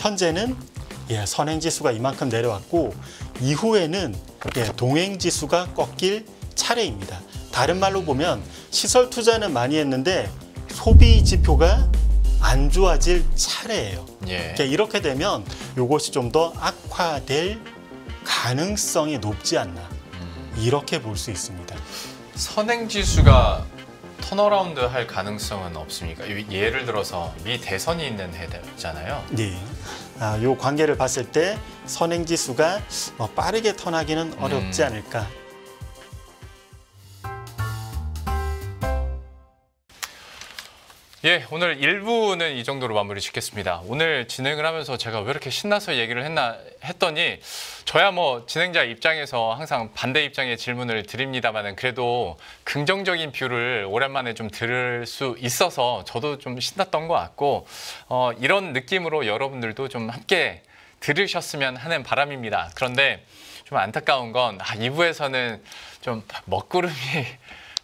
현재는 선행지수가 이만큼 내려왔고 이후에는 동행지수가 꺾일 차례입니다. 다른 말로 보면 시설 투자는 많이 했는데 소비 지표가 안 좋아질 차례예요. 이렇게 되면 이것이 좀 더 악화될 가능성이 높지 않나 이렇게 볼 수 있습니다. 선행지수가 턴어라운드 할 가능성은 없습니까? 예를 들어서 미 대선이 있는 해잖아요. 네. 이 관계를 봤을 때 선행지수가 빠르게 턴하기는 어렵지 않을까. 오늘 1부는 이 정도로 마무리 짓겠습니다. 오늘 진행을 하면서 제가 왜 이렇게 신나서 얘기를 했나 했더니 저야 뭐 진행자 입장에서 항상 반대 입장의 질문을 드립니다만은 그래도 긍정적인 뷰를 오랜만에 좀 들을 수 있어서 저도 좀 신났던 것 같고 이런 느낌으로 여러분들도 좀 함께 들으셨으면 하는 바람입니다. 그런데 좀 안타까운 건 2부에서는 좀 먹구름이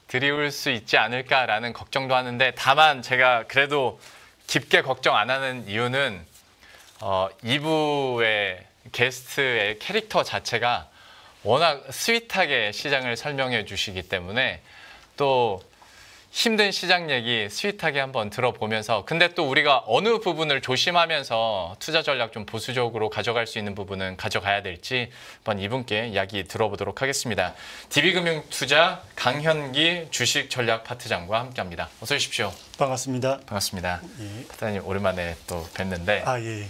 드리울 수 있지 않을까라는 걱정도 하는데 다만 제가 그래도 깊게 걱정 안 하는 이유는 2부의 게스트의 캐릭터 자체가 워낙 스윗하게 시장을 설명해 주시기 때문에 또 힘든 시장 얘기 스윗하게 한번 들어보면서 근데 또 우리가 어느 부분을 조심하면서 투자 전략 좀 보수적으로 가져갈 수 있는 부분은 가져가야 될지 한번 이분께 이야기 들어보도록 하겠습니다. DB금융투자 강현기 주식전략 파트장과 함께합니다. 어서 오십시오. 반갑습니다. 반갑습니다. 파트장님 오랜만에 또 뵀는데 예.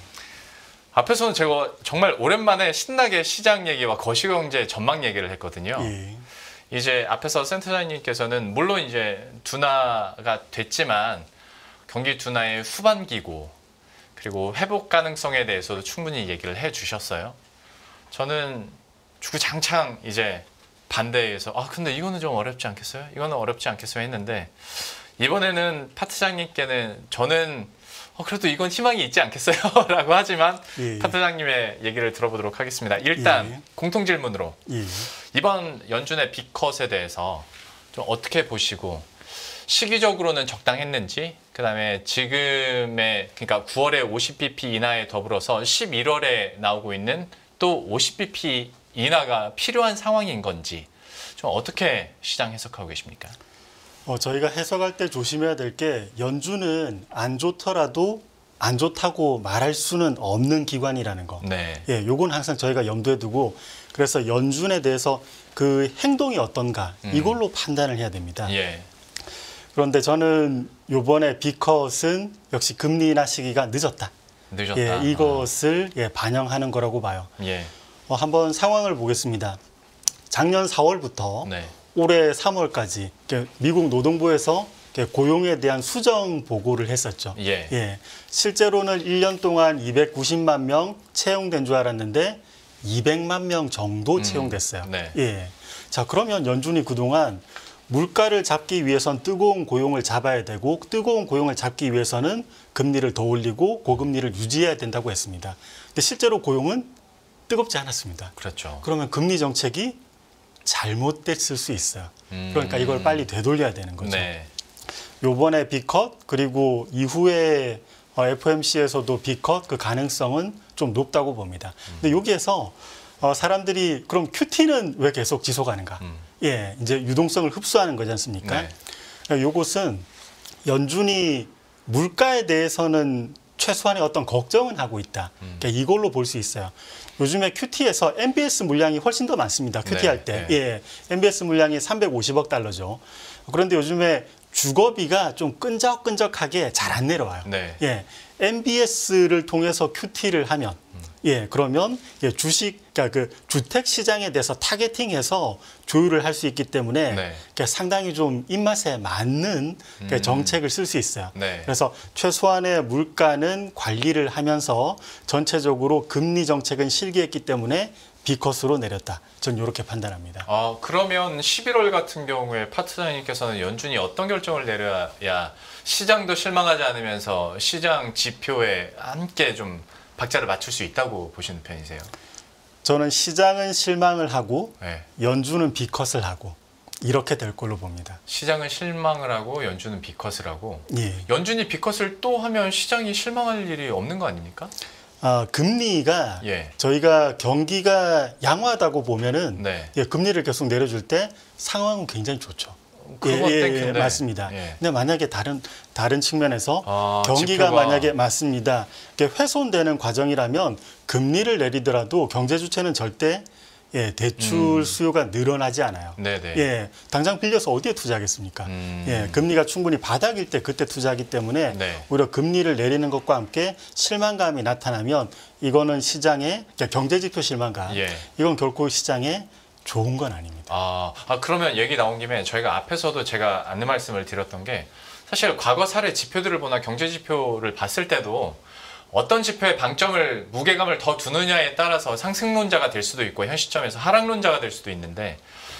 앞에서는 제가 정말 오랜만에 신나게 시장 얘기와 거시경제 전망 얘기를 했거든요. 이제 앞에서 센터장님께서는 물론 이제 둔화가 됐지만 경기 둔화의 후반기고 그리고 회복 가능성에 대해서도 충분히 얘기를 해주셨어요. 저는 주구장창 이제 반대해서 근데 이거는 좀 어렵지 않겠어요? 이거는 어렵지 않겠어요? 했는데 이번에는 파트장님께는 저는 그래도 이건 희망이 있지 않겠어요? 라고 하지만 파트장님의 얘기를 들어보도록 하겠습니다. 일단 공통 질문으로 이번 연준의 빅컷에 대해서 좀 어떻게 보시고 시기적으로는 적당했는지 그다음에 지금의 그러니까 9월에 50bp 인하에 더불어서 11월에 나오고 있는 또 50bp 인하가 필요한 상황인 건지 좀 어떻게 시장 해석하고 계십니까? 저희가 해석할 때 조심해야 될 게 연준은 안 좋더라도 안 좋다고 말할 수는 없는 기관이라는 거. 요건 항상 저희가 염두에 두고 그래서 연준에 대해서 그 행동이 어떤가 이걸로 판단을 해야 됩니다. 그런데 저는 이번에 빅컷은 역시 금리 인하 시기가 늦었다. 이것을 반영하는 거라고 봐요. 한번 상황을 보겠습니다. 작년 4월부터 올해 3월까지 미국 노동부에서 고용에 대한 수정 보고를 했었죠. 실제로는 1년 동안 290만 명 채용된 줄 알았는데 200만 명 정도 채용됐어요. 자, 그러면 연준이 그동안 물가를 잡기 위해선 뜨거운 고용을 잡아야 되고 뜨거운 고용을 잡기 위해서는 금리를 더 올리고 고금리를 유지해야 된다고 했습니다. 근데 실제로 고용은 뜨겁지 않았습니다. 그러면 금리 정책이 잘못됐을 수 있어요. 그러니까 이걸 빨리 되돌려야 되는 거죠. 요번에 빅컷 그리고 이후에 FOMC에서도 빅컷 그 가능성은 좀 높다고 봅니다. 근데 여기에서 사람들이 그럼 QT는 왜 계속 지속하는가? 이제 유동성을 흡수하는 거지 않습니까? 요것은 연준이 물가에 대해서는 최소한의 어떤 걱정은 하고 있다. 그러니까 이걸로 볼 수 있어요. 요즘에 QT에서 MBS 물량이 훨씬 더 많습니다. QT 할 때. MBS 물량이 350억 달러죠. 그런데 요즘에 주거비가 좀 끈적끈적하게 잘 안 내려와요. MBS를 통해서 QT를 하면 그러면 그러니까 그 주택 시장에 대해서 타겟팅해서 조율을 할 수 있기 때문에 상당히 좀 입맛에 맞는 정책을 쓸 수 있어요. 그래서 최소한의 물가는 관리를 하면서 전체적으로 금리 정책은 실기했기 때문에 B컷으로 내렸다. 전 이렇게 판단합니다. 그러면 11월 같은 경우에 파트장님께서는 연준이 어떤 결정을 내려야 시장도 실망하지 않으면서 시장 지표에 함께 좀 박자를 맞출 수 있다고 보시는 편이세요? 저는 시장은 실망을 하고 연준은 B컷을 하고 이렇게 될 걸로 봅니다. 시장은 실망을 하고 연준은 B컷을 하고 연준이 B컷을 또 하면 시장이 실망할 일이 없는 거 아닙니까? 금리가 예. 저희가 경기가 양호하다고 보면은 네. 예, 금리를 계속 내려줄 때 상황은 굉장히 좋죠. 그건 예, 맞습니다. 예. 근데 만약에 다른 측면에서 경기가 지표가... 만약에 맞습니다. 훼손되는 과정이라면 금리를 내리더라도 경제 주체는 절대 예, 대출 수요가 늘어나지 않아요. 네네. 예, 당장 빌려서 어디에 투자하겠습니까? 예, 금리가 충분히 바닥일 때 그때 투자하기 때문에 네. 오히려 금리를 내리는 것과 함께 실망감이 나타나면 이거는 시장의 경제지표 실망감. 예. 이건 결코 시장에 좋은 건 아닙니다. 그러면 얘기 나온 김에 저희가 앞에서도 제가 안내 말씀을 드렸던 게 사실 과거 사례 지표들을 보나 경제 지표를 봤을 때도 어떤 지표에 방점을 무게감을 더 두느냐에 따라서 상승론자가 될 수도 있고 현 시점에서 하락론자가 될 수도 있는데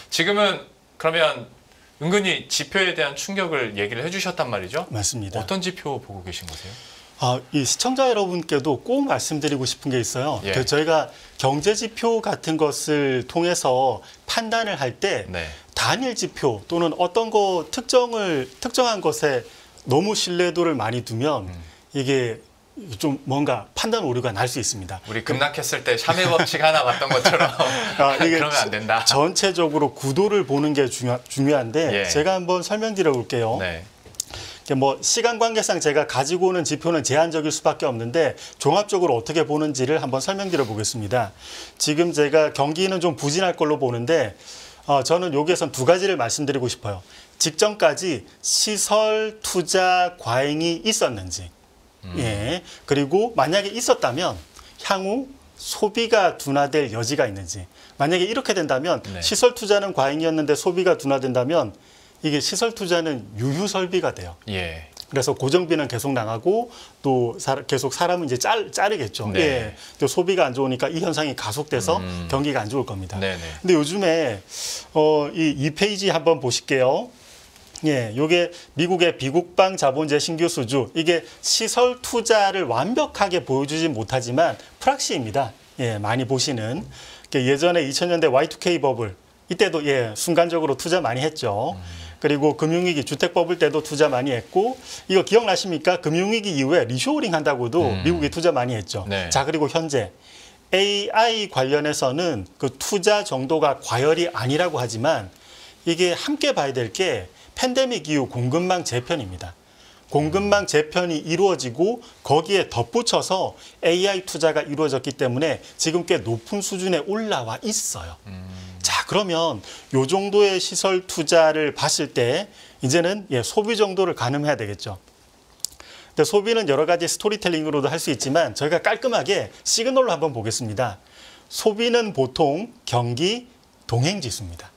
지금은 그러면 은근히 지표에 대한 충격을 얘기를 해주셨단 말이죠? 맞습니다. 어떤 지표 보고 계신 거세요? 이 시청자 여러분께도 꼭 말씀드리고 싶은 게 있어요. 예. 저희가 경제지표 같은 것을 통해서 판단을 할 때 네. 단일 지표 또는 어떤 거 특정한 것에 너무 신뢰도를 많이 두면 이게 좀 뭔가 판단 오류가 날 수 있습니다. 우리 급락했을 때 샤메 법칙 하나 봤던 것처럼 이게 그러면 안 된다. 전체적으로 구도를 보는 게 중요한데 예. 제가 한번 설명드려 볼게요. 네. 뭐 시간 관계상 제가 가지고 오는 지표는 제한적일 수밖에 없는데 종합적으로 어떻게 보는지를 한번 설명드려 보겠습니다. 지금 제가 경기는 좀 부진할 걸로 보는데 저는 여기에선 두 가지를 말씀드리고 싶어요. 직전까지 시설 투자 과잉이 있었는지, 예, 그리고 만약에 있었다면 향후 소비가 둔화될 여지가 있는지. 만약에 이렇게 된다면 네. 시설 투자는 과잉이었는데 소비가 둔화된다면 이게 시설 투자는 유휴 설비가 돼요. 예. 그래서 고정비는 계속 나가고 또 계속 사람은 이제 자르겠죠. 네. 예. 또 소비가 안 좋으니까 이 현상이 가속돼서 경기가 안 좋을 겁니다. 네네. 근데 요즘에 이 페이지 한번 보실게요. 예, 요게 미국의 비국방 자본재 신규 수주. 이게 시설 투자를 완벽하게 보여주지 못하지만 프락시입니다. 예, 많이 보시는. 예전에 2000년대 Y2K 버블 이때도 예, 순간적으로 투자 많이 했죠. 그리고 금융위기 주택 버블 때도 투자 많이 했고 이거 기억나십니까? 금융위기 이후에 리쇼어링 한다고도 미국이 투자 많이 했죠. 네. 자, 그리고 현재 AI 관련해서는 그 투자 정도가 과열이 아니라고 하지만 이게 함께 봐야 될 게 팬데믹 이후 공급망 재편입니다. 공급망 재편이 이루어지고 거기에 덧붙여서 AI 투자가 이루어졌기 때문에 지금 꽤 높은 수준에 올라와 있어요. 자, 그러면 요 정도의 시설 투자를 봤을 때 이제는 예, 소비 정도를 가늠해야 되겠죠. 근데 소비는 여러 가지 스토리텔링으로도 할 수 있지만 저희가 깔끔하게 시그널로 한번 보겠습니다. 소비는 보통 경기 동행지수입니다.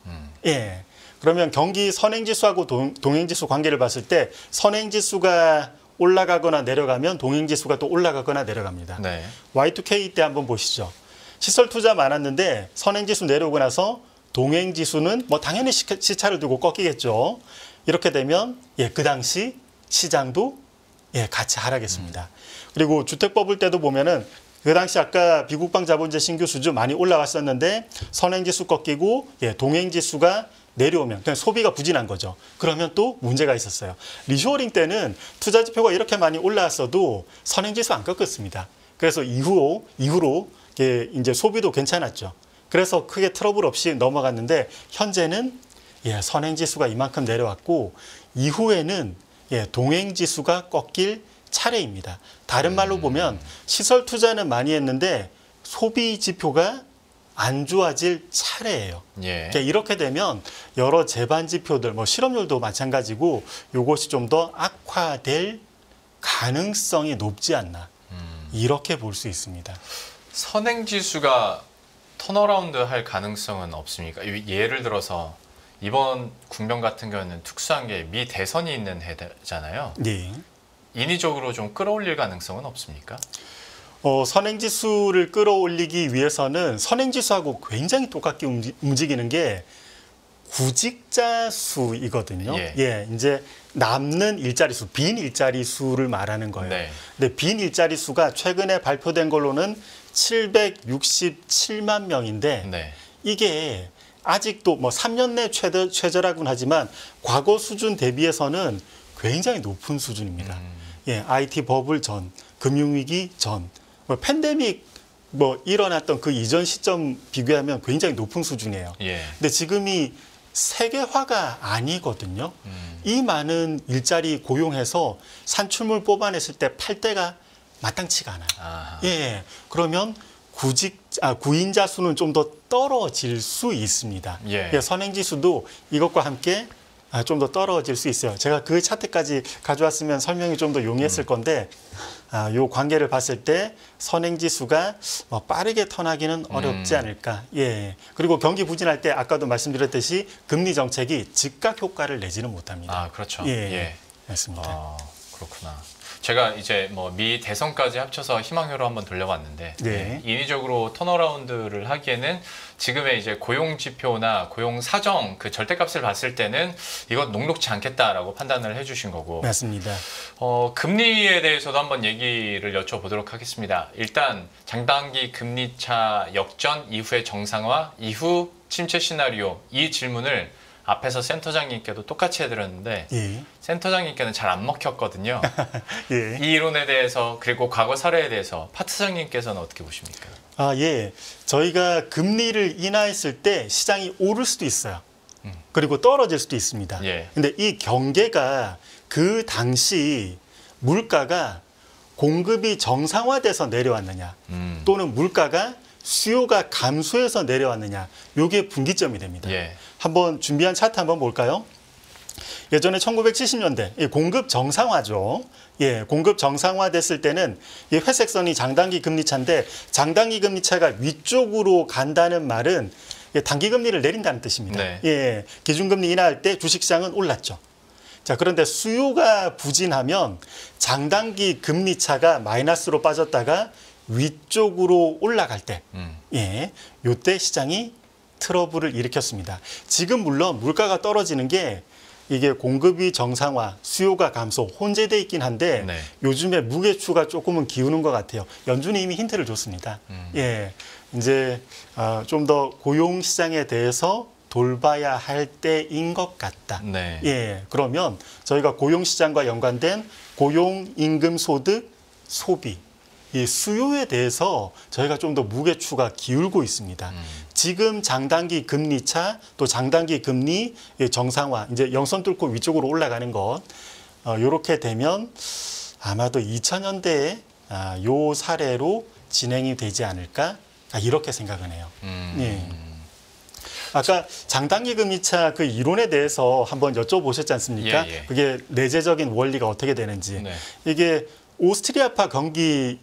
예. 그러면 경기 선행지수하고 동행지수 관계를 봤을 때 선행지수가 올라가거나 내려가면 동행지수가 또 올라가거나 내려갑니다. 네. Y2K 때 한번 보시죠. 시설 투자 많았는데 선행지수 내려오고 나서 동행지수는 뭐 당연히 시차를 두고 꺾이겠죠. 이렇게 되면 예, 그 당시 시장도 예, 같이 하락했습니다. 그리고 주택 버블 때도 보면은 그 당시 아까 비국방 자본재 신규 수주 많이 올라왔었는데 선행지수 꺾이고 예, 동행지수가 내려오면 그냥 소비가 부진한 거죠. 그러면 또 문제가 있었어요. 리쇼어링 때는 투자 지표가 이렇게 많이 올라왔어도 선행지수 안 꺾였습니다. 그래서 이후로 이제 소비도 괜찮았죠. 그래서 크게 트러블 없이 넘어갔는데 현재는 예, 선행지수가 이만큼 내려왔고 이후에는 예, 동행지수가 꺾일 차례입니다. 다른 말로 보면 시설 투자는 많이 했는데 소비 지표가 안 좋아질 차례예요. 예. 그러니까 이렇게 되면 여러 재반 지표들, 뭐 실업률도 마찬가지고 이것이 좀 더 악화될 가능성이 높지 않나 이렇게 볼 수 있습니다. 선행지수가 턴어라운드 할 가능성은 없습니까? 예를 들어서 이번 국면 같은 경우는 특수한 게 미 대선이 있는 해잖아요. 네. 인위적으로 좀 끌어올릴 가능성은 없습니까? 선행지수를 끌어올리기 위해서는 선행지수하고 굉장히 똑같게 움직이는 게 구직자 수이거든요. 예. 예, 이제 남는 일자리 수, 빈 일자리 수를 말하는 거예요. 네. 근데 빈 일자리 수가 최근에 발표된 걸로는 767만 명인데 네. 이게 아직도 뭐 3년 내 최저라고는 하지만 과거 수준 대비해서는 굉장히 높은 수준입니다. 예, IT 버블 전, 금융위기 전 뭐 팬데믹 일어났던 그 이전 시점 비교하면 굉장히 높은 수준이에요. 예. 근데 지금이 세계화가 아니거든요. 이 많은 일자리 고용해서 산출물 뽑아냈을 때 팔 때가 마땅치가 않아요. 아하. 예. 그러면 구인자 수는 좀 더 떨어질 수 있습니다. 예. 선행지수도 이것과 함께 좀 더 떨어질 수 있어요. 제가 그 차트까지 가져왔으면 설명이 좀 더 용이했을 건데 요 관계를 봤을 때 선행지수가 빠르게 턴하기는 어렵지 않을까. 예. 그리고 경기 부진할 때 아까도 말씀드렸듯이 금리 정책이 즉각 효과를 내지는 못합니다. 아, 그렇죠. 예. 맞습니다. 그렇구나. 제가 이제 미 대선까지 합쳐서 희망회로 한번 돌려봤는데 네. 인위적으로 턴어라운드를 하기에는 지금의 이제 고용 지표나 고용 사정 그 절대값을 봤을 때는 이건 녹록지 않겠다라고 판단을 해주신 거고. 맞습니다. 금리에 대해서도 한번 얘기를 여쭤보도록 하겠습니다. 일단 장단기 금리차 역전 이후의 정상화 이후 침체 시나리오 이 질문을 앞에서 센터장님께도 똑같이 해드렸는데 예. 센터장님께는 잘 안 먹혔거든요. 예. 이 이론에 대해서 그리고 과거 사례에 대해서 파트장님께서는 어떻게 보십니까? 예. 저희가 금리를 인하했을 때 시장이 오를 수도 있어요. 그리고 떨어질 수도 있습니다. 예. 근데 이 경계가 그 당시 물가가 공급이 정상화돼서 내려왔느냐 또는 물가가 수요가 감소해서 내려왔느냐 이게 분기점이 됩니다. 예. 한번 준비한 차트 한번 볼까요? 예전에 1970년대 공급 정상화죠. 예, 공급 정상화 됐을 때는 이 회색 선이 장단기 금리차인데 장단기 금리차가 위쪽으로 간다는 말은 단기 금리를 내린다는 뜻입니다. 네. 예, 기준금리 인하할 때 주식시장은 올랐죠. 자, 그런데 수요가 부진하면 장단기 금리차가 마이너스로 빠졌다가 위쪽으로 올라갈 때, 요때 시장이 트러블을 일으켰습니다. 지금 물론 물가가 떨어지는 게 이게 공급이 정상화, 수요가 감소, 혼재돼 있긴 한데 네. 요즘에 무게추가 조금은 기우는 것 같아요. 연준이 이미 힌트를 줬습니다. 예, 이제 좀 더 고용 시장에 대해서 돌봐야 할 때인 것 같다. 네. 예, 그러면 저희가 고용 시장과 연관된 고용, 임금, 소득, 소비 이 수요에 대해서 저희가 좀 더 무게추가 기울고 있습니다. 지금 장단기 금리차 또 장단기 금리 정상화 이제 영선 뚫고 위쪽으로 올라가는 것 이렇게 되면 아마도 2000년대에 요 사례로 진행이 되지 않을까 이렇게 생각을 해요. 예. 아까 장단기 금리차 그 이론에 대해서 한번 여쭤보셨지 않습니까? 예, 예. 그게 내재적인 원리가 어떻게 되는지. 네. 이게 오스트리아파 경기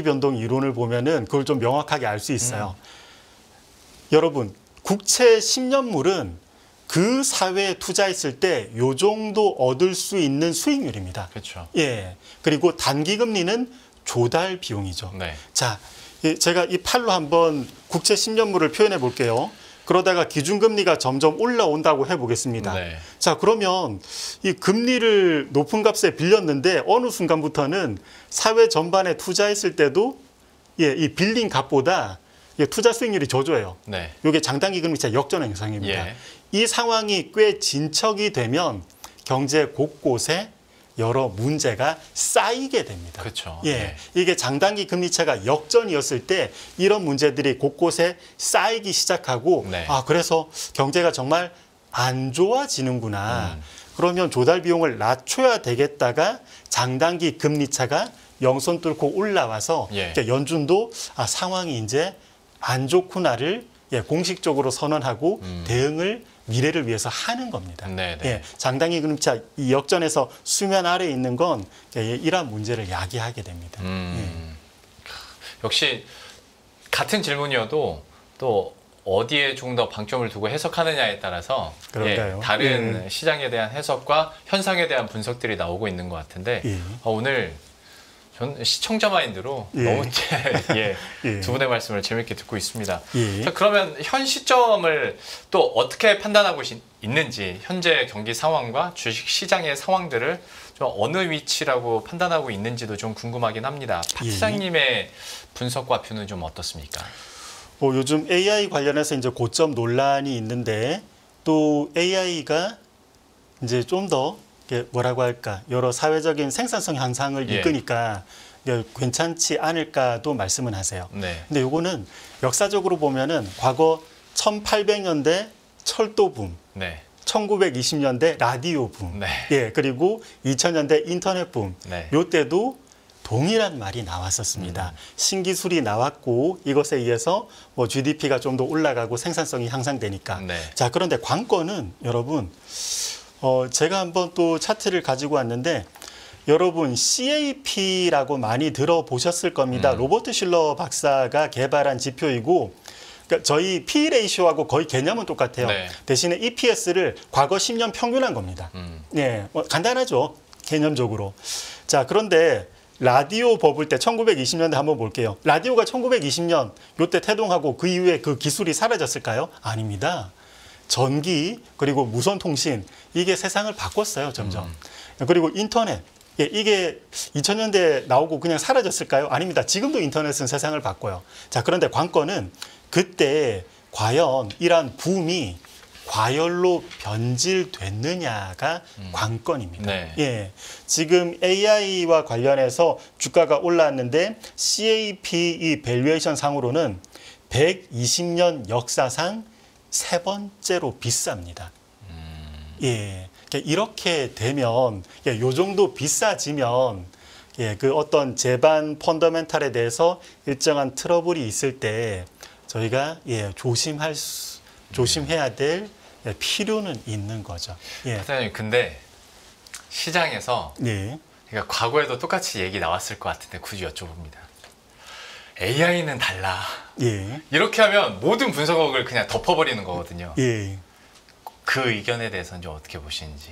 변동 이론을 보면은 그걸 좀 명확하게 알 수 있어요. 여러분, 국채 10년물은 그 사회에 투자했을 때 요 정도 얻을 수 있는 수익률입니다. 그렇죠. 예. 그리고 단기 금리는 조달 비용이죠. 네. 자, 제가 이 팔로 한번 국채 10년물을 표현해 볼게요. 그러다가 기준금리가 점점 올라온다고 해보겠습니다. 네. 자, 그러면 이 금리를 높은 값에 빌렸는데 어느 순간부터는 사회 전반에 투자했을 때도 이 빌린 값보다 투자 수익률이 저조해요. 네. 이게 장단기 금리차 역전 현상입니다. 예. 이 상황이 꽤 진척이 되면 경제 곳곳에 여러 문제가 쌓이게 됩니다. 그렇죠. 예, 네. 이게 장단기 금리차가 역전이었을 때 이런 문제들이 곳곳에 쌓이기 시작하고 네. 그래서 경제가 정말 안 좋아지는구나. 그러면 조달 비용을 낮춰야 되겠다가 장단기 금리차가 영선 뚫고 올라와서 예. 연준도 상황이 이제 안 좋구나를 공식적으로 선언하고 대응을 미래를 위해서 하는 겁니다. 네네. 예, 장단기 금리차 이 역전에서 수면 아래에 있는 건 이러한 문제를 야기하게 됩니다. 역시 같은 질문이어도 또 어디에 조금 더 방점을 두고 해석하느냐에 따라서 다른 시장에 대한 해석과 현상에 대한 분석들이 나오고 있는 것 같은데 오늘 전 시청자 마인드로 너무 두 분의 말씀을 재밌게 듣고 있습니다. 자, 그러면 현 시점을 또 어떻게 판단하고 있는지 현재 경기 상황과 주식 시장의 상황들을 좀 어느 위치라고 판단하고 있는지도 좀 궁금하긴 합니다. 박 시장님의 분석과 뷰는 좀 어떻습니까? 요즘 AI 관련해서 이제 고점 논란이 있는데 또 AI가 이제 좀 더 뭐라고 할까 여러 사회적인 생산성 향상을 이끄니까 괜찮지 않을까도 말씀은 하세요. 네. 근데 요거는 역사적으로 보면은 과거 1800년대 철도 붐, 네. 1920년대 라디오 붐, 네. 예, 그리고 2000년대 인터넷 붐, 네. 요때도 동일한 말이 나왔었습니다. 신기술이 나왔고 이것에 의해서 뭐 GDP가 좀 더 올라가고 생산성이 향상되니까. 네. 자, 그런데 관건은 여러분, 제가 한번 또 차트를 가지고 왔는데 여러분 CAP라고 많이 들어보셨을 겁니다. 로버트 실러 박사가 개발한 지표이고 그러니까 저희 P 레이쇼하고 거의 개념은 똑같아요. 네. 대신에 EPS를 과거 10년 평균한 겁니다. 예, 간단하죠. 개념적으로. 자, 그런데 라디오 버블 때 1920년대 한번 볼게요. 라디오가 1920년 요때 태동하고 그 이후에 그 기술이 사라졌을까요? 아닙니다. 전기 그리고 무선 통신 이게 세상을 바꿨어요, 점점. 그리고 인터넷. 예, 이게 2000년대 나오고 그냥 사라졌을까요? 아닙니다. 지금도 인터넷은 세상을 바꿔요. 자, 그런데 관건은 그때 과연 이러한 붐이 과열로 변질됐느냐가 관건입니다. 네. 예, 지금 AI와 관련해서 주가가 올랐는데 CAPE 밸류에이션 상으로는 120년 역사상 세 번째로 비쌉니다. 예, 이렇게 되면 요 정도 비싸지면 예, 그 어떤 제반 펀더멘탈에 대해서 일정한 트러블이 있을 때 저희가 예, 조심해야 될 필요는 있는 거죠. 예. 사장님, 근데 시장에서 예. 그러니까 과거에도 똑같이 얘기 나왔을 것 같은데 굳이 여쭤봅니다. AI는 달라. 예. 이렇게 하면 모든 분석을 그냥 덮어버리는 거거든요. 예. 그 의견에 대해서는 좀 어떻게 보시는지.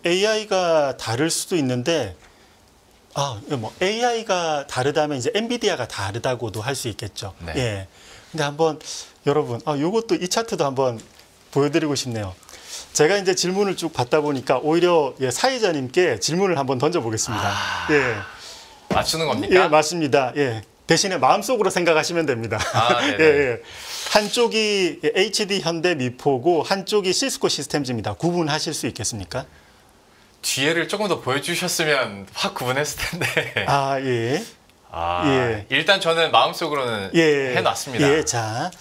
AI가 다를 수도 있는데 뭐 AI가 다르다면 이제 엔비디아가 다르다고도 할 수 있겠죠. 네. 예. 근데 한번 여러분, 요것도 이 차트도 한번 보여드리고 싶네요. 제가 이제 질문을 쭉 받다 보니까 오히려 예, 사회자님께 질문을 한번 던져보겠습니다. 예. 맞추는 겁니까? 예, 맞습니다. 예. 대신에 마음속으로 생각하시면 됩니다. 네네. 예, 예. 한쪽이 HD 현대 미포고 한쪽이 시스코 시스템즈입니다. 구분하실 수 있겠습니까? 뒤에를 조금 더 보여주셨으면 확 구분했을 텐데. 예. 예. 일단 저는 마음속으로는 해놨습니다. 예, 자,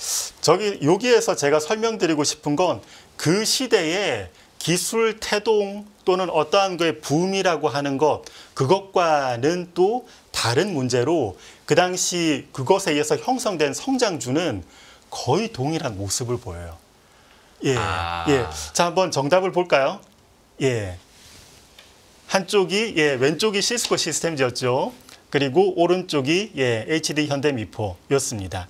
여기에서 제가 설명드리고 싶은 건 그 시대의 기술 태동 또는 어떠한 거의 붐이라고 하는 것, 그것과는 또 다른 문제로 그 당시 그것에 의해서 형성된 성장주는 거의 동일한 모습을 보여요. 예, 예. 자, 한번 정답을 볼까요? 예. 한쪽이, 왼쪽이 시스코 시스템즈였죠. 그리고 오른쪽이 HD 현대미포였습니다.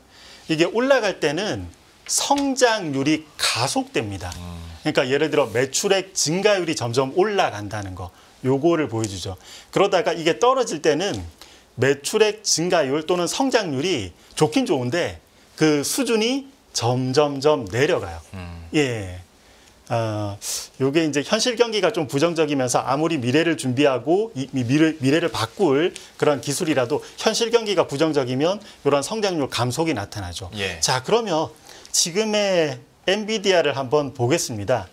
이게 올라갈 때는 성장률이 가속됩니다. 그러니까 예를 들어 매출액 증가율이 점점 올라간다는 거, 요거를 보여주죠. 그러다가 이게 떨어질 때는 매출액 증가율 또는 성장률이 좋긴 좋은데 그 수준이 점점점 내려가요. 예. 요게 이제 현실 경기가 좀 부정적이면서 아무리 미래를 준비하고 미래를 바꿀 그런 기술이라도 현실 경기가 부정적이면 이런 성장률 감속이 나타나죠. 예. 자, 그러면 지금의 엔비디아를 한번 보겠습니다.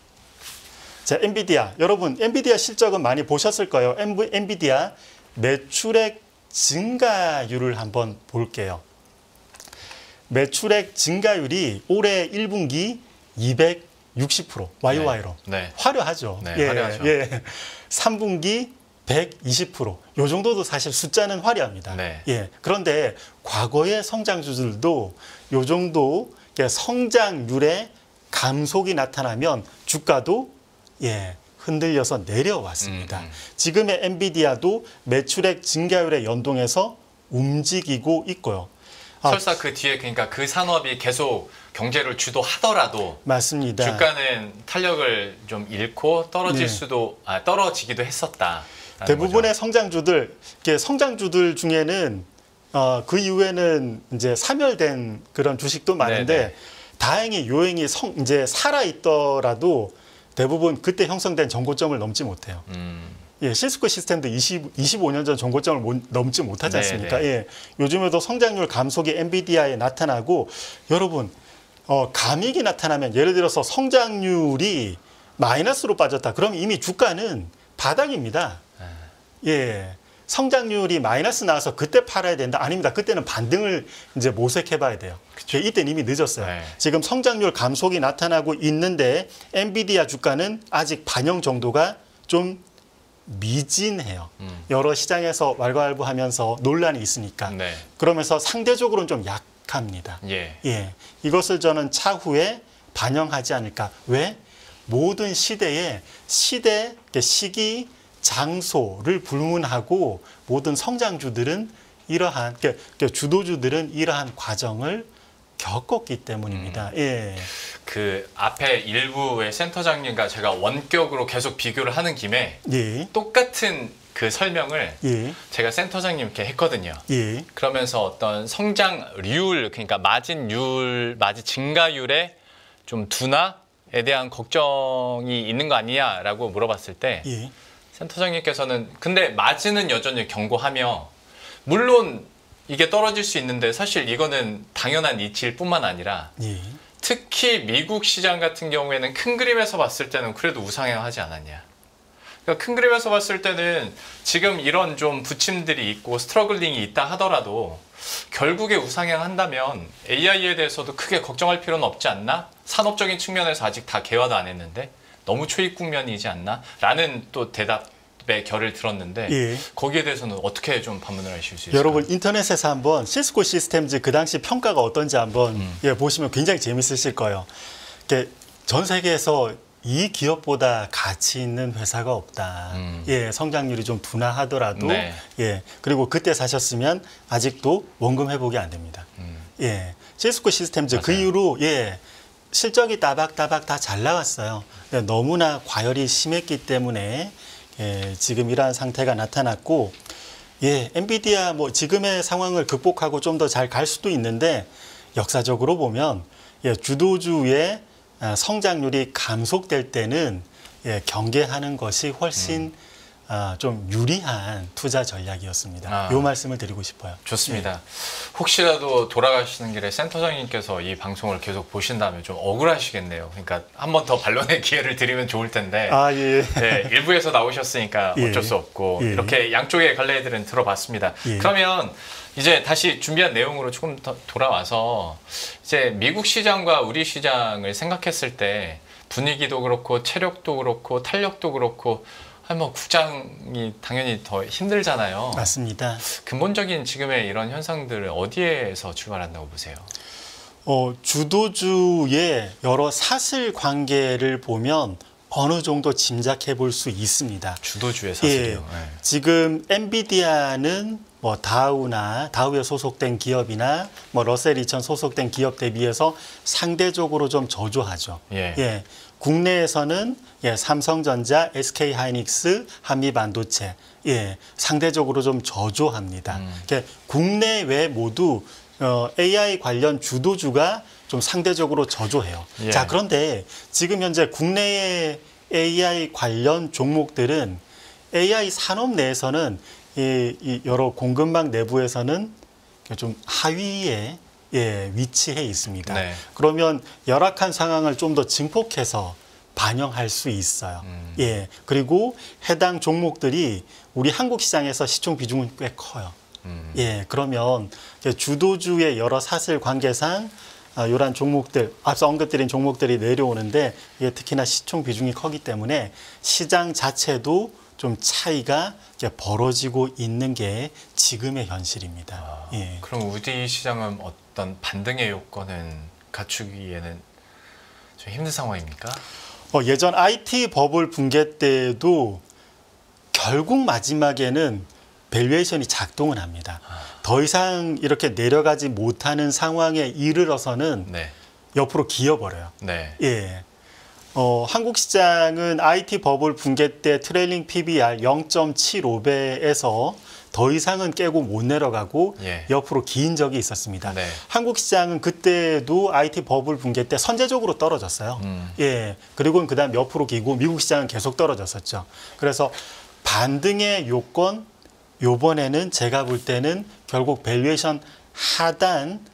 자, 엔비디아. 여러분, 엔비디아 실적은 많이 보셨을 거예요. 엔비디아 매출액 증가율을 한번 볼게요. 매출액 증가율이 올해 1분기 260% YOY로. 네. 화려하죠. 네, 화려하죠. 예. 3분기 120%. 요 정도도 사실 숫자는 화려합니다. 네. 예. 그런데 과거의 성장주들도 요 정도 성장률의 감속이 나타나면 주가도 흔들려서 내려왔습니다. 지금의 엔비디아도 매출액 증가율에 연동해서 움직이고 있고요. 설사 그 뒤에 그러니까 그 산업이 계속 경제를 주도하더라도 맞습니다. 주가는 탄력을 좀 잃고 떨어지기도 했었다. 대부분의 성장주들 중에는 그 이후에는 이제 사멸된 그런 주식도 많은데 네네. 다행히 요행이 이제 살아 있더라도 대부분 그때 형성된 정고점을 넘지 못해요. 예, 시스코 시스템도 25년 전 정고점을 넘지 못하지 않습니까? 예, 요즘에도 성장률 감속이 엔비디아에 나타나고 여러분 감익이 나타나면 예를 들어서 성장률이 마이너스로 빠졌다. 그럼 이미 주가는 바닥입니다. 예, 성장률이 마이너스 나와서 그때 팔아야 된다? 아닙니다. 그때는 반등을 이제 모색해 봐야 돼요. 이때는 이미 늦었어요. 네. 지금 성장률 감속이 나타나고 있는데 엔비디아 주가는 아직 반영 정도가 좀 미진해요. 여러 시장에서 왈가왈부하면서 논란이 있으니까. 네. 그러면서 상대적으로는 좀 약합니다. 예. 이것을 저는 차후에 반영하지 않을까. 왜? 모든 시대에 시기, 장소를 불문하고 모든 성장주들은 이러한 주도주들은 이러한 과정을 겪었기 때문입니다. 예. 그 앞에 일부의 센터장님과 제가 원격으로 계속 비교를 하는 김에 예. 똑같은 그 설명을 예. 제가 센터장님께 했거든요. 예. 그러면서 어떤 성장률, 그러니까 마진율, 마진 증가율의 좀 둔화에 대한 걱정이 있는 거 아니냐라고 물어봤을 때 예. 센터장님께서는 근데 마진은 여전히 견고하며 물론 이게 떨어질 수 있는데 사실 이거는 당연한 이치일 뿐만 아니라 예. 특히 미국 시장 같은 경우에는 큰 그림에서 봤을 때는 그래도 우상향하지 않았냐. 그러니까 큰 그림에서 봤을 때는 지금 이런 좀 부침들이 있고 스트러글링이 있다 하더라도 결국에 우상향한다면 AI에 대해서도 크게 걱정할 필요는 없지 않나? 산업적인 측면에서 아직 다 개화도 안 했는데 너무 초입 국면이지 않나? 라는 또 대답의 결을 들었는데 예. 거기에 대해서는 어떻게 좀 반문을 하실 수 있을까요? 여러분 인터넷에서 한번 시스코 시스템즈 그 당시 평가가 어떤지 한번 보시면 굉장히 재밌으실 거예요. 전 세계에서 이 기업보다 가치 있는 회사가 없다. 성장률이 좀 둔화하더라도 네. 그리고 그때 사셨으면 아직도 원금 회복이 안 됩니다. 시스코 시스템즈 그 맞아요. 이후로 실적이 따박따박 다 잘 나왔어요. 너무나 과열이 심했기 때문에 지금 이러한 상태가 나타났고 엔비디아 지금의 상황을 극복하고 좀 더 잘 갈 수도 있는데 역사적으로 보면 주도주의 성장률이 감속될 때는 경계하는 것이 훨씬 좀 유리한 투자 전략이었습니다. 이 말씀을 드리고 싶어요. 좋습니다. 혹시라도 돌아가시는 길에 센터장님께서 이 방송을 계속 보신다면 좀 억울하시겠네요. 그러니까 한 번 더 반론의 기회를 드리면 좋을 텐데 일부에서 나오셨으니까 어쩔 수 없고 이렇게 양쪽의 갈래들은 들어봤습니다. 그러면 이제 다시 준비한 내용으로 조금 더 돌아와서 이제 미국 시장과 우리 시장을 생각했을 때 분위기도 그렇고 체력도 그렇고 탄력도 그렇고 국장이 당연히 더 힘들잖아요. 맞습니다. 근본적인 지금의 이런 현상들을 어디에서 출발한다고 보세요? 주도주의 여러 사실관계를 보면 어느 정도 짐작해 볼 수 있습니다. 주도주의 사실이요. 지금 엔비디아는 다우에 소속된 기업이나 러셀 2000 소속된 기업 대비해서 상대적으로 좀 저조하죠. 국내에서는 삼성전자, SK하이닉스, 한미반도체 상대적으로 좀 저조합니다. 국내외 모두 AI 관련 주도주가 좀 상대적으로 저조해요. 자, 그런데 지금 현재 국내의 AI 관련 종목들은 AI 산업 내에서는 이 여러 공급망 내부에서는 좀 하위에 위치해 있습니다. 그러면 열악한 상황을 좀 더 증폭해서 반영할 수 있어요. 그리고 해당 종목들이 우리 한국 시장에서 시총 비중은 꽤 커요. 그러면 주도주의 여러 사실관계상 이러한 종목들, 앞서 언급드린 종목들이 내려오는데 특히나 시총 비중이 크기 때문에 시장 자체도 좀 차이가 벌어지고 있는 게 지금의 현실입니다. 그럼 우리 시장은 어떤 반등의 요건은 갖추기에는 좀 힘든 상황입니까? 예전 IT 버블 붕괴 때도 결국 마지막에는 밸류에이션이 작동을 합니다. 더 이상 이렇게 내려가지 못하는 상황에 이르러서는 옆으로 기어버려요. 한국 시장은 IT 버블 붕괴 때 트레일링 PBR 0.75배에서 더 이상은 깨고 못 내려가고 옆으로 긴 적이 있었습니다. 한국 시장은 그때도 IT 버블 붕괴 때 선제적으로 떨어졌어요. 그리고 그다음 옆으로 기고 미국 시장은 계속 떨어졌었죠. 그래서 반등의 요건 요번에는 제가 볼 때는 결국 밸류에이션 하단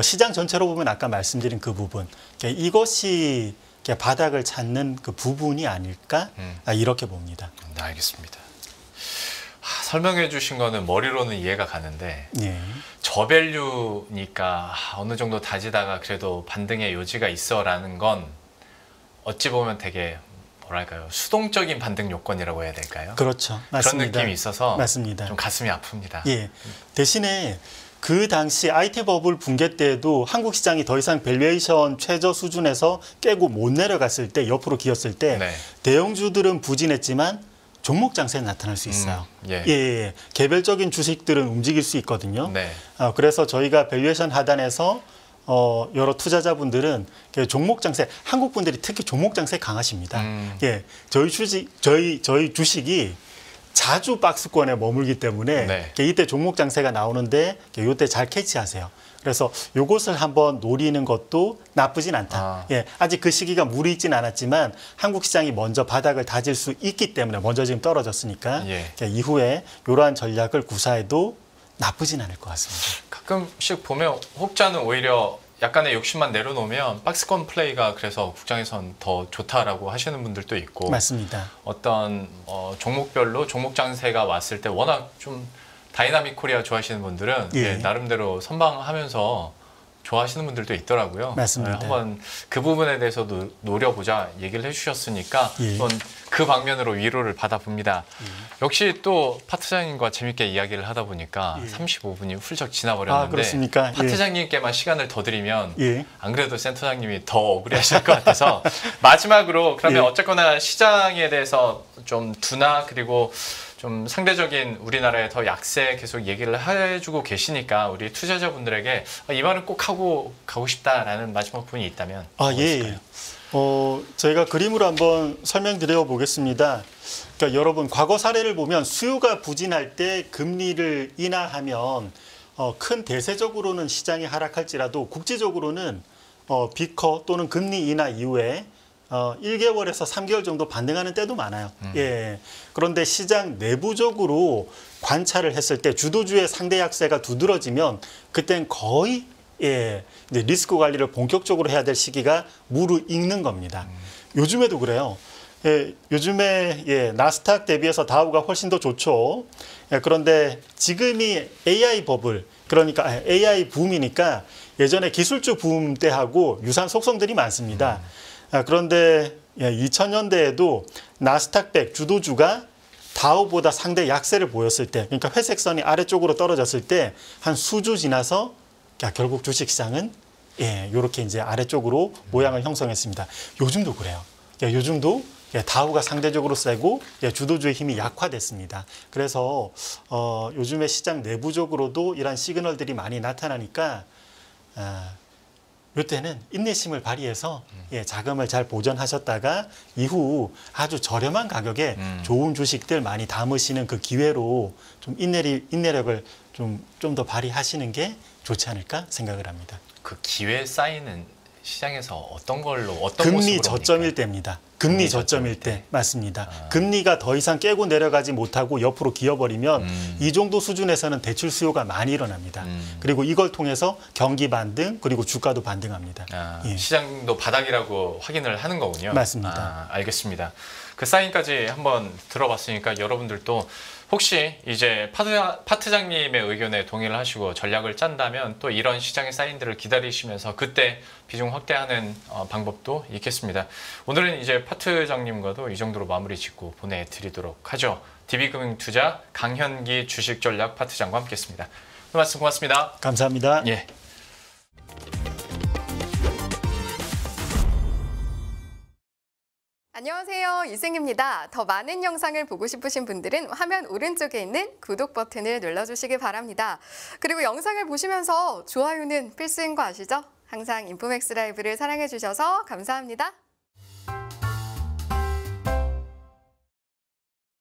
시장 전체로 보면 아까 말씀드린 그 부분 이것이 바닥을 찾는 그 부분이 아닐까 이렇게 봅니다. 네, 알겠습니다. 설명해 주신 거는 머리로는 이해가 가는데 저밸류니까 어느 정도 다지다가 그래도 반등의 여지가 있어라는 건 어찌 보면 되게 뭐랄까요, 수동적인 반등 요건이라고 해야 될까요? 그렇죠. 맞습니다. 그런 느낌이 있어서 맞습니다. 좀 가슴이 아픕니다. 대신에 그 당시 IT 버블 붕괴 때에도 한국 시장이 더 이상 밸류에이션 최저 수준에서 깨고 못 내려갔을 때, 옆으로 기었을 때 대형주들은 부진했지만 종목 장세에 나타날 수 있어요. 개별적인 주식들은 움직일 수 있거든요. 그래서 저희가 밸류에이션 하단에서 여러 투자자분들은 종목 장세, 한국 분들이 특히 종목 장세 강하십니다. 저희 주식이 자주 박스권에 머물기 때문에 이때 종목 장세가 나오는데 이때 잘 캐치하세요. 그래서 이것을 한번 노리는 것도 나쁘진 않다. 아직 그 시기가 무르익진 않았지만 한국 시장이 먼저 바닥을 다질 수 있기 때문에, 먼저 지금 떨어졌으니까 이후에 이러한 전략을 구사해도 나쁘진 않을 것 같습니다. 가끔씩 보면 혹자는 오히려 약간의 욕심만 내려놓으면 박스권 플레이가 그래서 국장에선 더 좋다라고 하시는 분들도 있고, 맞습니다. 어떤 종목별로 종목 장세가 왔을 때 워낙 좀 다이나믹 코리아 좋아하시는 분들은 나름대로 선방하면서 좋아하시는 분들도 있더라고요. 맞습니다. 한번 그 부분에 대해서도 노려보자 얘기를 해주셨으니까 한번 그 방면으로 위로를 받아봅니다. 역시 또 파트장님과 재밌게 이야기를 하다 보니까 35분이 훌쩍 지나버렸는데, 그렇습니까? 파트장님께만 시간을 더 드리면 안 그래도 센터장님이 더 억울해하실 것 같아서 마지막으로 그러면 어쨌거나 시장에 대해서 좀 둔화, 그리고 좀 상대적인 우리나라의 더 약세 계속 얘기를 해주고 계시니까 우리 투자자분들에게 이 말은 꼭 하고 가고 싶다라는 마지막 부분이 있다면 저희가 그림으로 한번 설명드려 보겠습니다. 그러니까 여러분, 과거 사례를 보면 수요가 부진할 때 금리를 인하하면 큰 대세적으로는 시장이 하락할지라도 국지적으로는 비커 또는 금리 인하 이후에 1개월에서 3개월 정도 반등하는 때도 많아요. 그런데 시장 내부적으로 관찰을 했을 때 주도주의 상대 약세가 두드러지면 그땐 거의 이제 리스크 관리를 본격적으로 해야 될 시기가 무르익는 겁니다. 요즘에도 그래요. 요즘에 나스닥 대비해서 다우가 훨씬 더 좋죠. 그런데 지금이 AI 버블, 그러니까 AI 붐이니까 예전에 기술주 붐 때하고 유사한 속성들이 많습니다. 그런데 2000년대에도 나스닥 100 주도주가 다우보다 상대 약세를 보였을 때, 그러니까 회색선이 아래쪽으로 떨어졌을 때 한 수주 지나서 결국 주식시장은 이렇게 이제 아래쪽으로 모양을 형성했습니다. 요즘도 그래요. 요즘도 다우가 상대적으로 세고 주도주의 힘이 약화됐습니다. 그래서 요즘에 시장 내부적으로도 이런 시그널들이 많이 나타나니까 이때는 인내심을 발휘해서 자금을 잘 보존하셨다가 이후 아주 저렴한 가격에 좋은 주식들 많이 담으시는 그 기회로 좀 인내력을 좀 더 발휘하시는 게 좋지 않을까 생각을 합니다. 그 기회 쌓이는 시장에서 어떤 금리 저점일 때입니다. 금리 저점일 때 맞습니다. 금리가 더 이상 깨고 내려가지 못하고 옆으로 기어버리면 이 정도 수준에서는 대출 수요가 많이 일어납니다. 그리고 이걸 통해서 경기 반등, 그리고 주가도 반등합니다. 시장도 바닥이라고 확인을 하는 거군요. 맞습니다. 알겠습니다. 그 사인까지 한번 들어봤으니까 여러분들도 혹시 이제 파트장님의 의견에 동의를 하시고 전략을 짠다면 또 이런 시장의 사인들을 기다리시면서 그때 비중 확대하는 방법도 있겠습니다. 오늘은 이제 파트장님과도 이 정도로 마무리 짓고 보내드리도록 하죠. DB금융투자 강현기 주식전략 파트장과 함께했습니다. 오늘 말씀 고맙습니다. 감사합니다. 안녕하세요, 이승입니다. 더 많은 영상을 보고 싶으신 분들은 화면 오른쪽에 있는 구독 버튼을 눌러주시기 바랍니다. 그리고 영상을 보시면서 좋아요는 필수인 거 아시죠? 항상 인포맥스 라이브를 사랑해 주셔서 감사합니다.